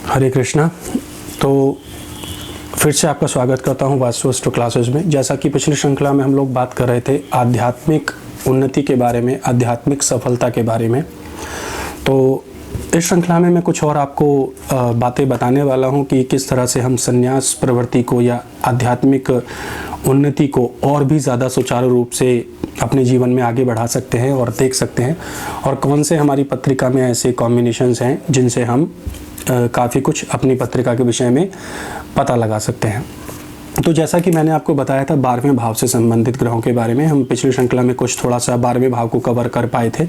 हरे कृष्णा। तो फिर से आपका स्वागत करता हूं वास्तु एस्ट्रो क्लासेस में। जैसा कि पिछली श्रृंखला में हम लोग बात कर रहे थे आध्यात्मिक उन्नति के बारे में, आध्यात्मिक सफलता के बारे में, तो इस श्रृंखला में मैं कुछ और आपको बातें बताने वाला हूं कि किस तरह से हम संन्यास प्रवृत्ति को या आध्यात्मिक उन्नति को और भी ज़्यादा सुचारू रूप से अपने जीवन में आगे बढ़ा सकते हैं और देख सकते हैं, और कौन से हमारी पत्रिका में ऐसे कॉम्बिनेशंस हैं जिनसे हम काफ़ी कुछ अपनी पत्रिका के विषय में पता लगा सकते हैं। तो जैसा कि मैंने आपको बताया था 12वें भाव से संबंधित ग्रहों के बारे में, हम पिछली श्रृंखला में कुछ थोड़ा सा 12वें भाव को कवर कर पाए थे।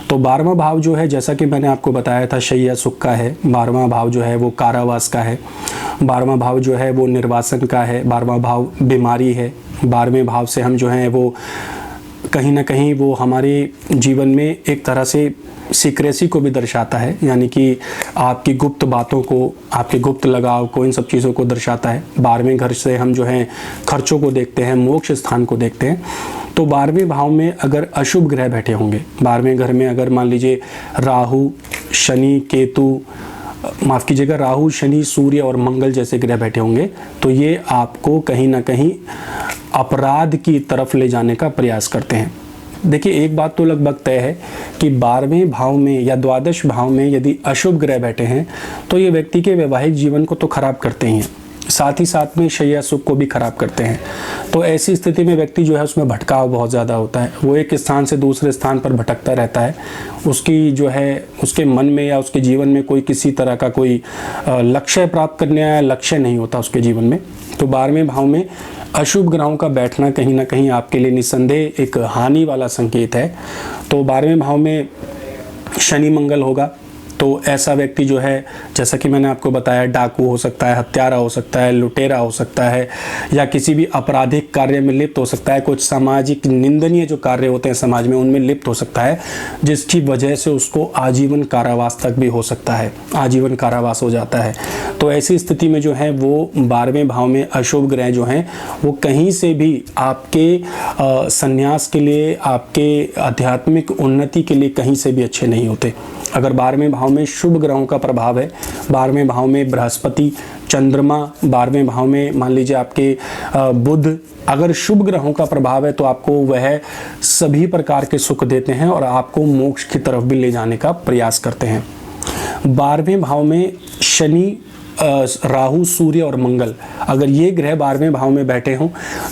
तो 12वां भाव जो है, जैसा कि मैंने आपको बताया था, शय्या सुख का है। 12वां भाव जो है वो कारावास का है। 12वां भाव जो है वो निर्वासन का है। 12वां भाव बीमारी है। 12वें भाव से हम जो हैं वो कहीं ना कहीं वो हमारे जीवन में एक तरह से सीक्रेसी को भी दर्शाता है, यानी कि आपकी गुप्त बातों को, आपके गुप्त लगाव को, इन सब चीज़ों को दर्शाता है। 12वें घर से हम जो हैं खर्चों को देखते हैं, मोक्ष स्थान को देखते हैं। तो 12वें भाव में अगर अशुभ ग्रह बैठे होंगे, 12वें घर में अगर मान लीजिए राहु, शनि, केतु, माफ़ कीजिएगा, राहु, शनि, सूर्य और मंगल जैसे ग्रह बैठे होंगे, तो ये आपको कहीं ना कहीं अपराध की तरफ ले जाने का प्रयास करते हैं। देखिए, एक बात तो लगभग तय है कि 12वें भाव में या द्वादश भाव में यदि अशुभ ग्रह बैठे हैं तो ये व्यक्ति के वैवाहिक जीवन को तो खराब करते ही हैं, साथ ही साथ में शय्या सुख को भी खराब करते हैं। तो ऐसी स्थिति में व्यक्ति जो है उसमें भटकाव बहुत ज़्यादा होता है। वो एक स्थान से दूसरे स्थान पर भटकता रहता है। उसकी जो है उसके मन में या उसके जीवन में कोई किसी तरह का कोई लक्ष्य प्राप्त करने का लक्ष्य नहीं होता उसके जीवन में। तो 12वें भाव में अशुभ ग्रहों का बैठना कहीं ना कहीं आपके लिए निस्संदेह एक हानि वाला संकेत है। तो 12वें भाव में शनि मंगल होगा, तो ऐसा व्यक्ति जो है, जैसा कि मैंने आपको बताया, डाकू हो सकता है, हत्यारा हो सकता है, लुटेरा हो सकता है, या किसी भी आपराधिक कार्य में लिप्त हो सकता है। कुछ सामाजिक निंदनीय जो कार्य होते हैं समाज में उनमें लिप्त हो सकता है, जिसकी वजह से उसको आजीवन कारावास तक भी हो सकता है, आजीवन कारावास हो जाता है। तो ऐसी स्थिति में जो है वो 12वें भाव में अशुभ ग्रह जो हैं वो कहीं से भी आपके संन्यास के लिए, आपके आध्यात्मिक उन्नति के लिए कहीं से भी अच्छे नहीं होते। अगर 12वें भाव में शुभ ग्रहों का प्रभाव है, 12वें भाव में बृहस्पति, चंद्रमा, 12वें भाव में मान लीजिए आपके बुध, अगर शुभ ग्रहों का प्रभाव है तो आपको वह सभी प्रकार के सुख देते हैं और आपको मोक्ष की तरफ भी ले जाने का प्रयास करते हैं। 12वें भाव में शनि, राहु, सूर्य और मंगल, अगर ये ग्रह 12वें भाव में बैठे हों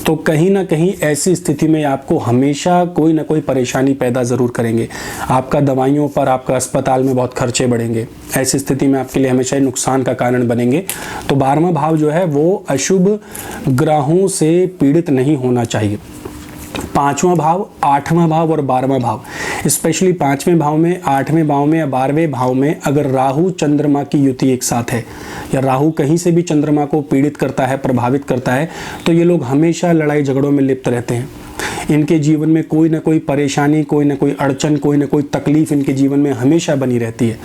तो कहीं ना कहीं ऐसी स्थिति में आपको हमेशा कोई ना कोई परेशानी पैदा ज़रूर करेंगे। आपका दवाइयों पर, आपका अस्पताल में बहुत खर्चे बढ़ेंगे। ऐसी स्थिति में आपके लिए हमेशा नुकसान का कारण बनेंगे। तो 12वां भाव जो है वो अशुभ ग्रहों से पीड़ित नहीं होना चाहिए। 5वां भाव, 8वां भाव और 12वां भाव, स्पेशली 5वें भाव में, 8वें भाव में या 12वें भाव में अगर राहु चंद्रमा की युति एक साथ है या राहु कहीं से भी चंद्रमा को पीड़ित करता है, प्रभावित करता है, तो ये लोग हमेशा लड़ाई झगड़ों में लिप्त रहते हैं। इनके जीवन में कोई ना कोई परेशानी, कोई ना कोई अड़चन, कोई ना कोई तकलीफ इनके जीवन में हमेशा बनी रहती है।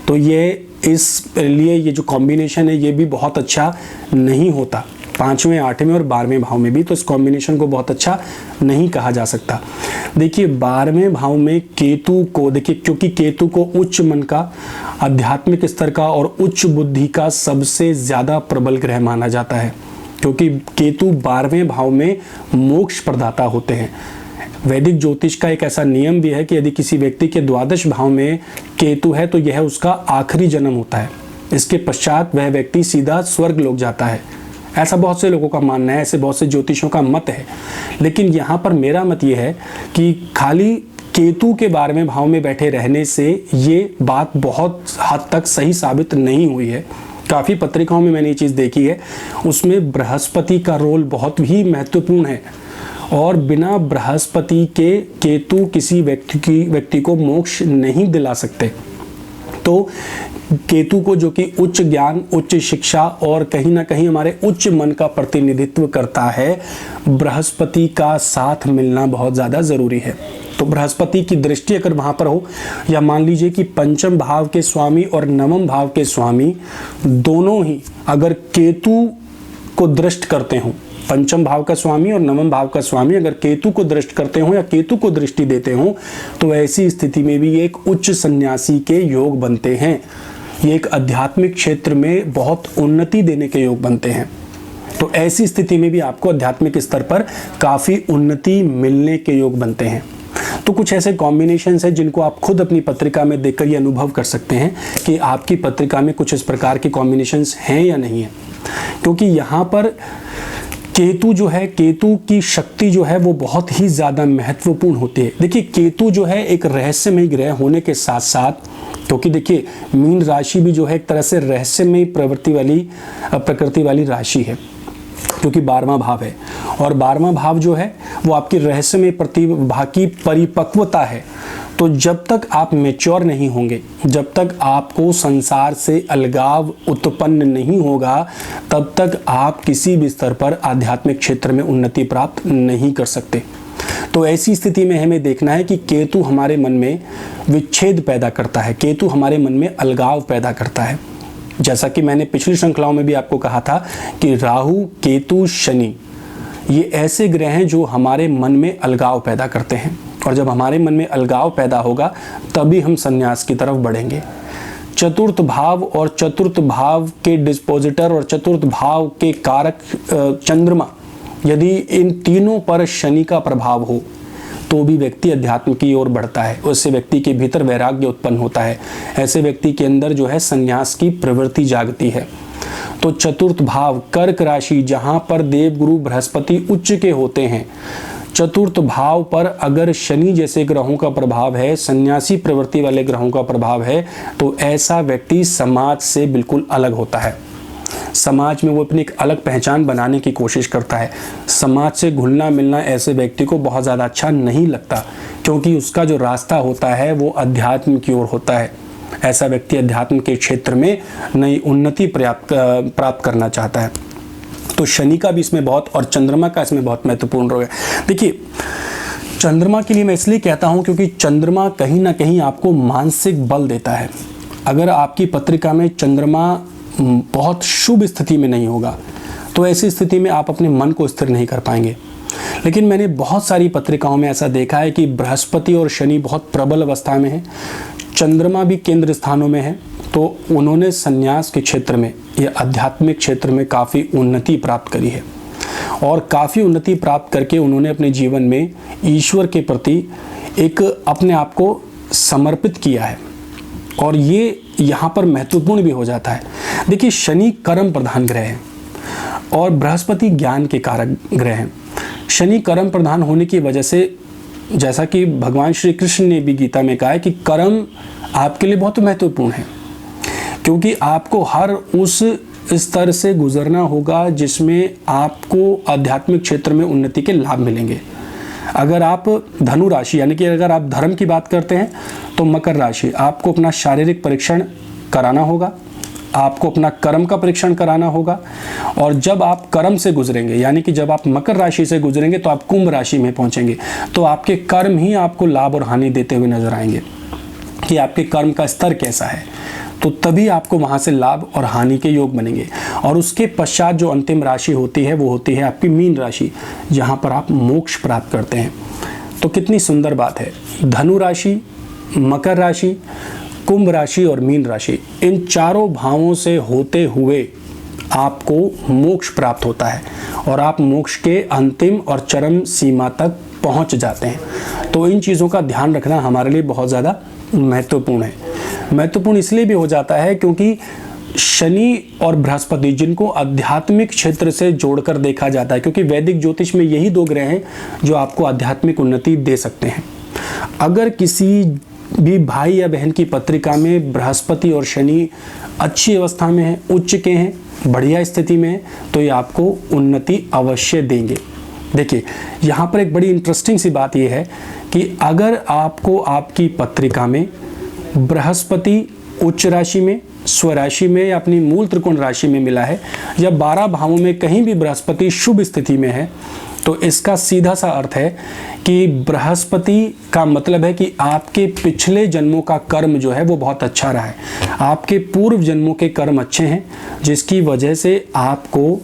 तो ये इसलिए ये जो कॉम्बिनेशन है ये भी बहुत अच्छा नहीं होता, 5वें, 8वें और 12वें भाव में भी। तो इस कॉम्बिनेशन को बहुत अच्छा नहीं कहा जा सकता। देखिए, 12वें भाव में केतु को देखिए, क्योंकि केतु को उच्च मन का, आध्यात्मिक स्तर का और उच्च बुद्धि का सबसे ज़्यादा प्रबल ग्रह माना जाता है, क्योंकि केतु 12वें भाव में मोक्ष प्रदाता होते हैं। वैदिक ज्योतिष का एक ऐसा नियम भी है कि यदि किसी व्यक्ति के द्वादश भाव में केतु है तो यह उसका आखिरी जन्म होता है। इसके पश्चात वह व्यक्ति सीधा स्वर्ग लोक जाता है। ऐसा बहुत से लोगों का मानना है, ऐसे बहुत से ज्योतिषों का मत है। लेकिन यहाँ पर मेरा मत ये है कि खाली केतु के 12वें भाव में बैठे रहने से ये बात बहुत हद तक सही साबित नहीं हुई है। काफ़ी पत्रिकाओं में मैंने ये चीज़ देखी है, उसमें बृहस्पति का रोल बहुत ही महत्वपूर्ण है और बिना बृहस्पति के केतु किसी व्यक्ति को मोक्ष नहीं दिला सकते। तो केतु को, जो कि उच्च ज्ञान, उच्च शिक्षा और कहीं ना कहीं हमारे उच्च मन का प्रतिनिधित्व करता है, बृहस्पति का साथ मिलना बहुत ज़्यादा ज़रूरी है। तो बृहस्पति की दृष्टि अगर वहाँ पर हो, या मान लीजिए कि पंचम भाव के स्वामी और नवम भाव के स्वामी दोनों ही अगर केतु को दृष्ट करते हों, पंचम भाव का स्वामी और नवम भाव का स्वामी अगर केतु को दृष्ट करते हो या केतु को दृष्टि देते हो तो ऐसी स्थिति में भी एक उच्च सन्यासी के योग बनते हैं। ये एक आध्यात्मिक क्षेत्र में बहुत उन्नति देने के योग बनते हैं। तो ऐसी स्थिति में भी आपको आध्यात्मिक स्तर पर काफ़ी उन्नति मिलने के योग बनते हैं। तो कुछ ऐसे कॉम्बिनेशंस हैं जिनको आप खुद अपनी पत्रिका में देखकर ये अनुभव कर सकते हैं कि आपकी पत्रिका में कुछ इस प्रकार के कॉम्बिनेशंस हैं या नहीं है। क्योंकि यहाँ पर केतु जो है, केतु की शक्ति जो है वो बहुत ही ज़्यादा महत्वपूर्ण होती है। देखिए केतु जो है एक रहस्यमय ग्रह होने के साथ साथ, क्योंकि देखिए मीन राशि भी जो है एक तरह से रहस्यमय प्रकृति वाली राशि है, क्योंकि 12वां भाव है और 12वां भाव जो है वो आपकी रहस्यमय प्रतिभा की परिपक्वता है। तो जब तक आप मैच्योर नहीं होंगे, जब तक आपको संसार से अलगाव उत्पन्न नहीं होगा, तब तक आप किसी भी स्तर पर आध्यात्मिक क्षेत्र में उन्नति प्राप्त नहीं कर सकते। तो ऐसी स्थिति में हमें देखना है कि केतु हमारे मन में विच्छेद पैदा करता है, केतु हमारे मन में अलगाव पैदा करता है। जैसा कि मैंने पिछली श्रृंखलाओं में भी आपको कहा था कि राहु, केतु, शनि ये ऐसे ग्रह हैं जो हमारे मन में अलगाव पैदा करते हैं, और जब हमारे मन में अलगाव पैदा होगा तभी हम संन्यास की तरफ बढ़ेंगे। चतुर्थ भाव और चतुर्थ भाव के डिस्पोजिटर और चतुर्थ भाव के कारक चंद्रमा, यदि इन तीनों पर शनि का प्रभाव हो तो भी व्यक्ति अध्यात्म की ओर बढ़ता है, उससे व्यक्ति के भीतर वैराग्य उत्पन्न होता है, ऐसे व्यक्ति के अंदर जो है संन्यास की प्रवृत्ति जागती है। तो चतुर्थ भाव कर्क राशि, जहाँ पर देवगुरु बृहस्पति उच्च के होते हैं, चतुर्थ भाव पर अगर शनि जैसे ग्रहों का प्रभाव है, सन्यासी प्रवृत्ति वाले ग्रहों का प्रभाव है, तो ऐसा व्यक्ति समाज से बिल्कुल अलग होता है। समाज में वो अपनी एक अलग पहचान बनाने की कोशिश करता है। समाज से घुलना मिलना ऐसे व्यक्ति को बहुत ज़्यादा अच्छा नहीं लगता, क्योंकि उसका जो रास्ता होता है वो अध्यात्म की ओर होता है। ऐसा व्यक्ति अध्यात्म के क्षेत्र में नई उन्नति प्राप्त करना चाहता है। तो शनि का भी इसमें बहुत और चंद्रमा का इसमें बहुत महत्वपूर्ण रोल है। देखिए चंद्रमा के लिए मैं इसलिए कहता हूँ क्योंकि चंद्रमा कहीं ना कहीं आपको मानसिक बल देता है। अगर आपकी पत्रिका में चंद्रमा बहुत शुभ स्थिति में नहीं होगा तो ऐसी स्थिति में आप अपने मन को स्थिर नहीं कर पाएंगे। लेकिन मैंने बहुत सारी पत्रिकाओं में ऐसा देखा है कि बृहस्पति और शनि बहुत प्रबल अवस्था में है, चंद्रमा भी केंद्र स्थानों में है, तो उन्होंने संन्यास के क्षेत्र में या आध्यात्मिक क्षेत्र में काफ़ी उन्नति प्राप्त करी है और काफ़ी उन्नति प्राप्त करके उन्होंने अपने जीवन में ईश्वर के प्रति एक अपने आप को समर्पित किया है। और ये यहाँ पर महत्वपूर्ण भी हो जाता है। देखिए शनि कर्म प्रधान ग्रह है और बृहस्पति ज्ञान के कारक ग्रह हैं। शनि कर्म प्रधान होने की वजह से, जैसा कि भगवान श्री कृष्ण ने भी गीता में कहा है कि कर्म आपके लिए बहुत महत्वपूर्ण है, क्योंकि आपको हर उस स्तर से गुजरना होगा जिसमें आपको आध्यात्मिक क्षेत्र में उन्नति के लाभ मिलेंगे। अगर आप धनु राशि यानी कि अगर आप धर्म की बात करते हैं तो मकर राशि, आपको अपना शारीरिक परीक्षण कराना होगा, आपको अपना कर्म का परीक्षण कराना होगा, और जब आप कर्म से गुजरेंगे यानी कि जब आप मकर राशि से गुजरेंगे तो आप कुंभ राशि में पहुंचेंगे, तो आपके कर्म ही आपको लाभ और हानि देते हुए नजर आएंगे कि आपके कर्म का स्तर कैसा है, तो तभी आपको वहाँ से लाभ और हानि के योग बनेंगे। और उसके पश्चात जो अंतिम राशि होती है वो होती है आपकी मीन राशि, जहाँ पर आप मोक्ष प्राप्त करते हैं। तो कितनी सुंदर बात है, धनु राशि, मकर राशि, कुंभ राशि और मीन राशि, इन चारों भावों से होते हुए आपको मोक्ष प्राप्त होता है और आप मोक्ष के अंतिम और चरम सीमा तक पहुँच जाते हैं। तो इन चीज़ों का ध्यान रखना हमारे लिए बहुत ज़्यादा महत्वपूर्ण है। महत्वपूर्ण इसलिए भी हो जाता है क्योंकि शनि और बृहस्पति, जिनको आध्यात्मिक क्षेत्र से जोड़कर देखा जाता है, क्योंकि वैदिक ज्योतिष में यही दो ग्रह हैं जो आपको आध्यात्मिक उन्नति दे सकते हैं। अगर किसी भी भाई या बहन की पत्रिका में बृहस्पति और शनि अच्छी अवस्था में हैं, उच्च के हैं, बढ़िया स्थिति में हैं, तो ये आपको उन्नति अवश्य देंगे। देखिए यहाँ पर एक बड़ी इंटरेस्टिंग सी बात यह है कि अगर आपको आपकी पत्रिका में बृहस्पति उच्च राशि में, स्वराशि में या अपनी मूल त्रिकोण राशि में मिला है, या 12 भावों में कहीं भी बृहस्पति शुभ स्थिति में है, तो इसका सीधा सा अर्थ है कि बृहस्पति का मतलब है कि आपके पिछले जन्मों का कर्म जो है वो बहुत अच्छा रहा है, आपके पूर्व जन्मों के कर्म अच्छे हैं, जिसकी वजह से आपको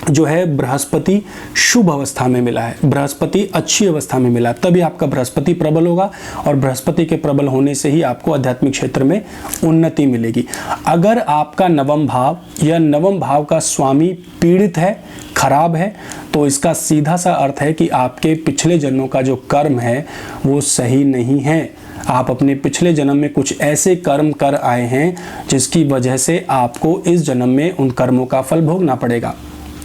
जो है बृहस्पति शुभ अवस्था में मिला है, बृहस्पति अच्छी अवस्था में मिला, तभी आपका बृहस्पति प्रबल होगा और बृहस्पति के प्रबल होने से ही आपको आध्यात्मिक क्षेत्र में उन्नति मिलेगी। अगर आपका नवम भाव या नवम भाव का स्वामी पीड़ित है, खराब है, तो इसका सीधा सा अर्थ है कि आपके पिछले जन्मों का जो कर्म है वो सही नहीं है। आप अपने पिछले जन्म में कुछ ऐसे कर्म कर आए हैं जिसकी वजह से आपको इस जन्म में उन कर्मों का फल भोगना पड़ेगा,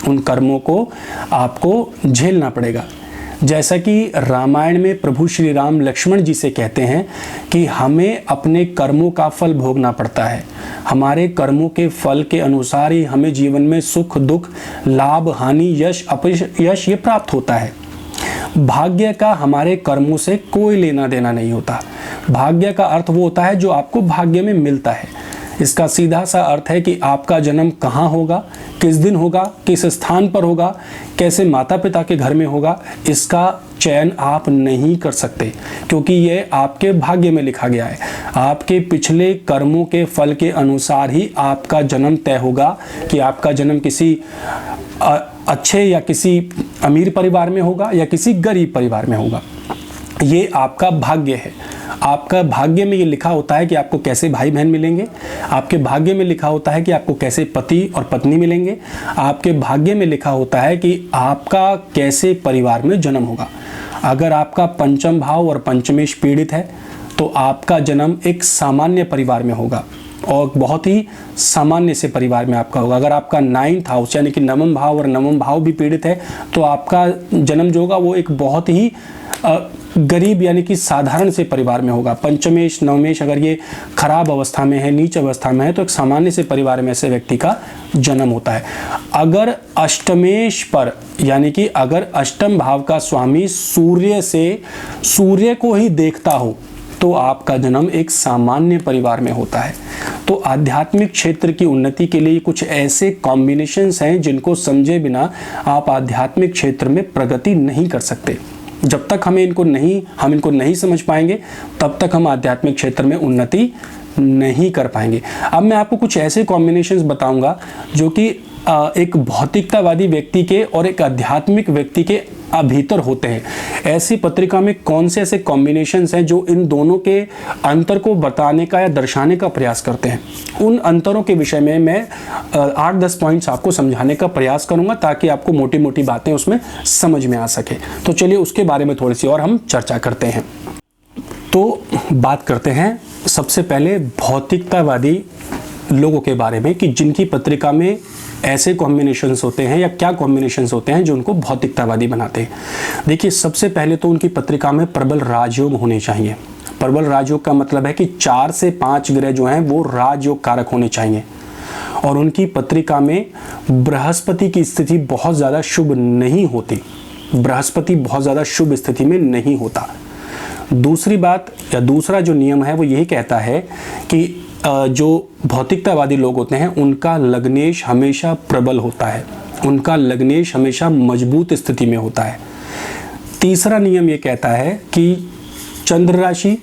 उन कर्मों को आपको झेलना पड़ेगा। जैसा कि रामायण में प्रभु श्री राम लक्ष्मण जी से कहते हैं कि हमें अपने कर्मों का फल भोगना पड़ता है, हमारे कर्मों के फल के अनुसार ही हमें जीवन में सुख दुख, लाभ हानि, यश अपयश ये प्राप्त होता है। भाग्य का हमारे कर्मों से कोई लेना देना नहीं होता। भाग्य का अर्थ वो होता है जो आपको भाग्य में मिलता है। इसका सीधा सा अर्थ है कि आपका जन्म कहाँ होगा, किस दिन होगा, किस स्थान पर होगा, कैसे माता पिता के घर में होगा, इसका चयन आप नहीं कर सकते, क्योंकि ये आपके भाग्य में लिखा गया है। आपके पिछले कर्मों के फल के अनुसार ही आपका जन्म तय होगा कि आपका जन्म किसी अच्छे या किसी अमीर परिवार में होगा या किसी गरीब परिवार में होगा। ये आपका भाग्य है। आपका भाग्य में ये लिखा होता है कि आपको कैसे भाई बहन मिलेंगे, आपके भाग्य में लिखा होता है कि आपको कैसे पति और पत्नी मिलेंगे, आपके भाग्य में लिखा होता है कि आपका कैसे परिवार में जन्म होगा। अगर आपका पंचम भाव और पंचमेश पीड़ित है तो आपका जन्म एक सामान्य परिवार में होगा और बहुत ही सामान्य से परिवार में आपका होगा। अगर आपका 9th हाउस यानी कि नवम भाव और नवम भाव भी पीड़ित है तो आपका जन्म जो होगा वो एक बहुत ही गरीब यानी कि साधारण से परिवार में होगा। पंचमेश नवमेश अगर ये खराब अवस्था में है, नीच अवस्था में है, तो एक सामान्य से परिवार में ऐसे व्यक्ति का जन्म होता है। अगर अष्टमेश पर यानी कि अगर अष्टम भाव का स्वामी सूर्य को ही देखता हो तो आपका जन्म एक सामान्य परिवार में होता है। तो आध्यात्मिक क्षेत्र की उन्नति के लिए कुछ ऐसे कॉम्बिनेशंस हैं जिनको समझे बिना आप आध्यात्मिक क्षेत्र में प्रगति नहीं कर सकते। जब तक हम इनको नहीं समझ पाएंगे तब तक हम आध्यात्मिक क्षेत्र में उन्नति नहीं कर पाएंगे। अब मैं आपको कुछ ऐसे कॉम्बिनेशंस बताऊंगा जो कि एक भौतिकतावादी व्यक्ति के और एक आध्यात्मिक व्यक्ति के भीतर होते हैं। ऐसी पत्रिका में कौन से ऐसे कॉम्बिनेशंस हैं जो इन दोनों के अंतर को बताने का या दर्शाने का प्रयास करते हैं। उन अंतरों के विषय में मैं 8-10 पॉइंट्स आपको समझाने का प्रयास करूंगा ताकि आपको मोटी मोटी बातें उसमें समझ में आ सके। तो चलिए उसके बारे में थोड़ी सी और हम चर्चा करते हैं। तो बात करते हैं सबसे पहले भौतिकतावादी लोगों के बारे में कि जिनकी पत्रिका में ऐसे कॉम्बिनेशंस होते हैं या क्या कॉम्बिनेशंस होते हैं जो उनको भौतिकतावादी बनाते हैं। देखिए, सबसे पहले तो उनकी पत्रिका में प्रबल राजयोग होने चाहिए। प्रबल राजयोग का मतलब है कि 4 से 5 ग्रह जो हैं वो राजयोग कारक होने चाहिए और उनकी पत्रिका में बृहस्पति की स्थिति बहुत ज़्यादा शुभ नहीं होती। बृहस्पति बहुत ज़्यादा शुभ स्थिति में नहीं होता। दूसरी बात या दूसरा जो नियम है वो यही कहता है कि जो भौतिकतावादी लोग होते हैं उनका लग्नेश हमेशा प्रबल होता है, उनका लग्नेश हमेशा मजबूत स्थिति में होता है। तीसरा नियम ये कहता है कि चंद्र राशि,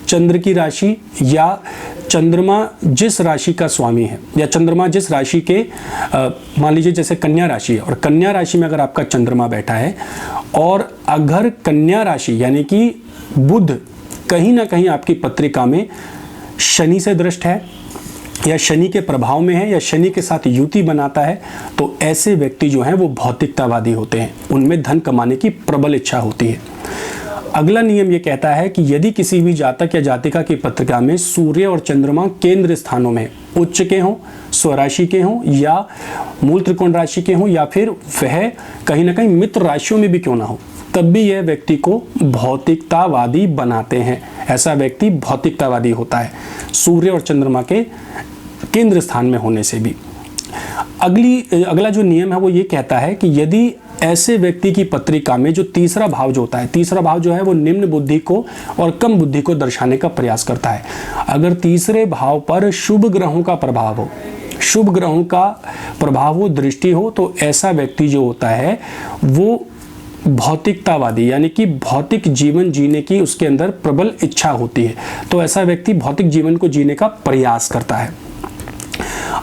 चंद्र की राशि या चंद्रमा जिस राशि का स्वामी है या चंद्रमा जिस राशि के मान लीजिए जैसे कन्या राशि है और कन्या राशि में अगर आपका चंद्रमा बैठा है और अगर कन्या राशि यानी कि बुध कहीं ना कहीं आपकी पत्रिका में शनि से दृष्ट है या शनि के प्रभाव में है या शनि के साथ युति बनाता है तो ऐसे व्यक्ति जो हैं वो भौतिकतावादी होते हैं, उनमें धन कमाने की प्रबल इच्छा होती है। अगला नियम ये कहता है कि यदि किसी भी जातक या जातिका की पत्रिका में सूर्य और चंद्रमा केंद्र स्थानों में उच्च के हों, स्वराशि के हों या मूल त्रिकोण राशि के हों या फिर वह कहीं ना कहीं मित्र राशियों में भी क्यों ना हो, तब भी यह व्यक्ति को भौतिकतावादी बनाते हैं। ऐसा व्यक्ति भौतिकतावादी होता है सूर्य और चंद्रमा के केंद्र स्थान में होने से भी। अगला जो नियम है वो ये कहता है कि यदि ऐसे व्यक्ति की पत्रिका में जो तीसरा भाव जो होता है, तीसरा भाव जो है वो निम्न बुद्धि को और कम बुद्धि को दर्शाने का प्रयास करता है। अगर तीसरे भाव पर शुभ ग्रहों का प्रभाव हो, शुभ ग्रहों का प्रभाव हो, दृष्टि हो, तो ऐसा व्यक्ति जो होता है वो भौतिकतावादी यानी कि भौतिक जीवन जीने की उसके अंदर प्रबल इच्छा होती है, तो ऐसा व्यक्ति भौतिक जीवन को जीने का प्रयास करता है।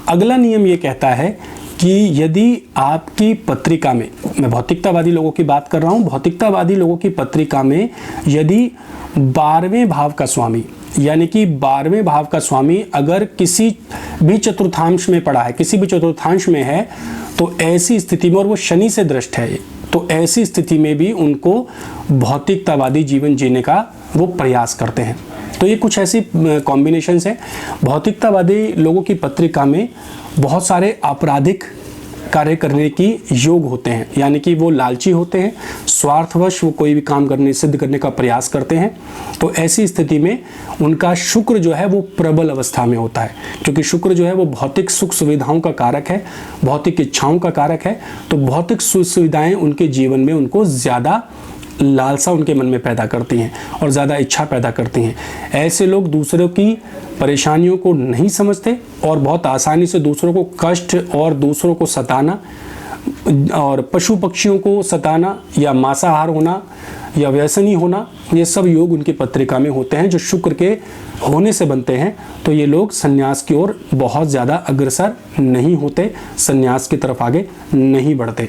अगला नियम ये कहता है कि यदि आपकी पत्रिका में, मैं भौतिकतावादी लोगों की बात कर रहा हूँ, भौतिकतावादी लोगों की पत्रिका में यदि 12वें भाव का स्वामी, यानी कि 12वें भाव का स्वामी अगर किसी भी चतुर्थांश में पड़ा है, किसी भी चतुर्थांश में है, तो ऐसी स्थिति में, और वो शनि से दृष्ट है, तो ऐसी स्थिति में भी उनको भौतिकतावादी जीवन जीने का वो प्रयास करते हैं। तो ये कुछ ऐसी कॉम्बिनेशंस हैं। भौतिकतावादी लोगों की पत्रिका में बहुत सारे आपराधिक कार्य करने की योग होते हैं, यानी कि वो लालची होते हैं, स्वार्थवश वो कोई भी काम करने, सिद्ध करने का प्रयास करते हैं। तो ऐसी स्थिति में उनका शुक्र जो है वो प्रबल अवस्था में होता है, क्योंकि शुक्र जो है वो भौतिक सुख सुविधाओं का कारक है, भौतिक इच्छाओं का कारक है। तो भौतिक सुख सुविधाएं उनके जीवन में उनको ज़्यादा लालसा उनके मन में पैदा करती हैं और ज़्यादा इच्छा पैदा करती हैं। ऐसे लोग दूसरों की परेशानियों को नहीं समझते और बहुत आसानी से दूसरों को कष्ट और दूसरों को सताना और पशु पक्षियों को सताना या मांसाहार होना या व्यसनी होना, ये सब योग उनकी पत्रिका में होते हैं जो शुक्र के होने से बनते हैं। तो ये लोग संन्यास की ओर बहुत ज़्यादा अग्रसर नहीं होते, संन्यास की तरफ आगे नहीं बढ़ते।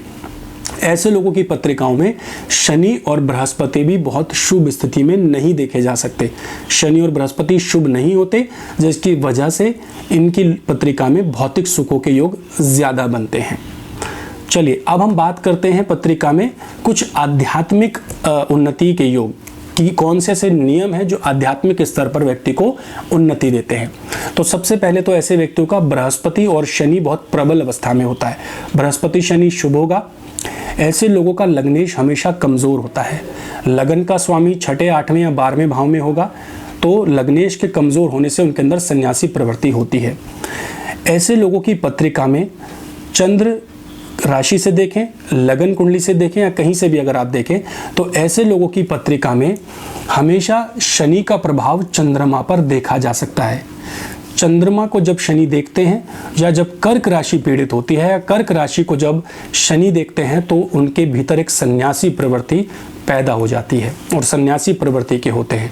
ऐसे लोगों की पत्रिकाओं में शनि और बृहस्पति भी बहुत शुभ स्थिति में नहीं देखे जा सकते। शनि और बृहस्पति शुभ नहीं होते, जिसकी वजह से इनकी पत्रिका में भौतिक सुखों के योग ज़्यादा बनते हैं। चलिए अब हम बात करते हैं पत्रिका में कुछ आध्यात्मिक उन्नति के योग कि कौन से ऐसे नियम हैं जो आध्यात्मिक स्तर पर व्यक्ति को उन्नति देते हैं। तो सबसे पहले तो ऐसे व्यक्तियों का बृहस्पति और शनि बहुत प्रबल अवस्था में होता है। बृहस्पति शनि शुभ होगा। ऐसे लोगों का लग्नेश हमेशा कमज़ोर होता है। लगन का स्वामी छठे, 8वें या 12वें भाव में होगा, तो लग्नेश के कमज़ोर होने से उनके अंदर सन्यासी प्रवृत्ति होती है। ऐसे लोगों की पत्रिका में चंद्र राशि से देखें, लगन कुंडली से देखें या कहीं से भी अगर आप देखें, तो ऐसे लोगों की पत्रिका में हमेशा शनि का प्रभाव चंद्रमा पर देखा जा सकता है। चंद्रमा को जब शनि देखते हैं या जब कर्क राशि पीड़ित होती है या कर्क राशि को जब शनि देखते हैं, तो उनके भीतर एक सन्यासी प्रवृत्ति पैदा हो जाती है और सन्यासी प्रवृत्ति के होते हैं।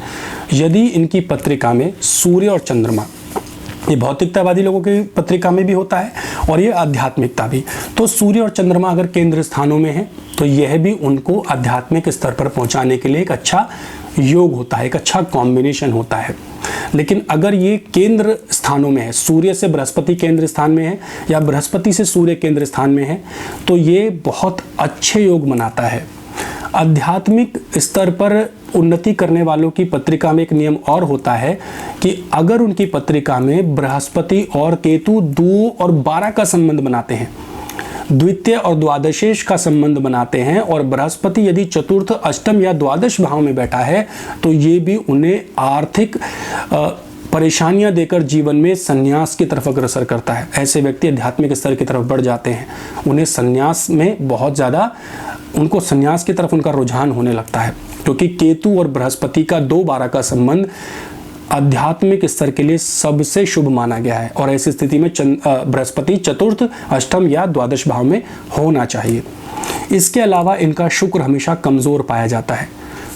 यदि इनकी पत्रिका में सूर्य और चंद्रमा, ये भौतिकतावादी लोगों की पत्रिका में भी होता है और ये आध्यात्मिकता भी, तो सूर्य और चंद्रमा अगर केंद्र स्थानों में है तो यह भी उनको आध्यात्मिक स्तर पर पहुंचाने के लिए एक अच्छा योग होता है, एक अच्छा कॉम्बिनेशन होता है। लेकिन अगर ये केंद्र स्थानों में है, सूर्य से बृहस्पति केंद्र स्थान में है या बृहस्पति से सूर्य केंद्र स्थान में है, तो ये बहुत अच्छे योग बनाता है। आध्यात्मिक स्तर पर उन्नति करने वालों की पत्रिका में एक नियम और होता है कि अगर उनकी पत्रिका में बृहस्पति और केतु 2 और 12 का संबंध बनाते हैं, द्वितीय और द्वादशेश का संबंध बनाते हैं, और बृहस्पति यदि चतुर्थ, अष्टम या द्वादश भाव में बैठा है, तो ये भी उन्हें आर्थिक परेशानियां देकर जीवन में संन्यास की तरफ अग्रसर करता है। ऐसे व्यक्ति आध्यात्मिक स्तर की तरफ बढ़ जाते हैं, उन्हें संन्यास में बहुत ज़्यादा, उनको संन्यास की तरफ उनका रुझान होने लगता है, क्योंकि केतु और बृहस्पति का 2-12 का संबंध आध्यात्मिक स्तर के लिए सबसे शुभ माना गया है। और ऐसी स्थिति में बृहस्पति चतुर्थ, अष्टम या द्वादश भाव में होना चाहिए। इसके अलावा इनका शुक्र हमेशा कमज़ोर पाया जाता है।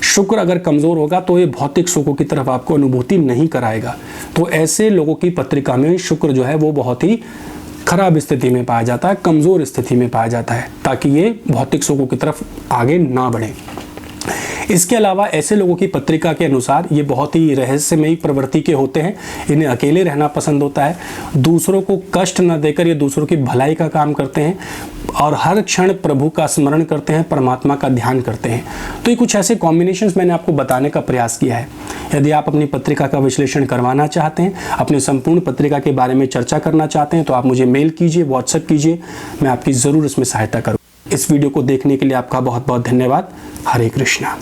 शुक्र अगर कमज़ोर होगा तो ये भौतिक सुखों की तरफ आपको अनुभूति नहीं कराएगा। तो ऐसे लोगों की पत्रिका में शुक्र जो है वो बहुत ही खराब स्थिति में पाया जाता है, कमज़ोर स्थिति में पाया जाता है, ताकि ये भौतिक सुखों की तरफ आगे ना बढ़े। इसके अलावा ऐसे लोगों की पत्रिका के अनुसार ये बहुत ही रहस्यमयी प्रवृत्ति के होते हैं। इन्हें अकेले रहना पसंद होता है, दूसरों को कष्ट न देकर ये दूसरों की भलाई का काम करते हैं और हर क्षण प्रभु का स्मरण करते हैं, परमात्मा का ध्यान करते हैं। तो ये कुछ ऐसे कॉम्बिनेशंस मैंने आपको बताने का प्रयास किया है। यदि आप अपनी पत्रिका का विश्लेषण करवाना चाहते हैं, अपनी संपूर्ण पत्रिका के बारे में चर्चा करना चाहते हैं, तो आप मुझे मेल कीजिए, व्हाट्सएप कीजिए, मैं आपकी ज़रूर इसमें सहायता करूँ। इस वीडियो को देखने के लिए आपका बहुत बहुत धन्यवाद। हरे कृष्णा।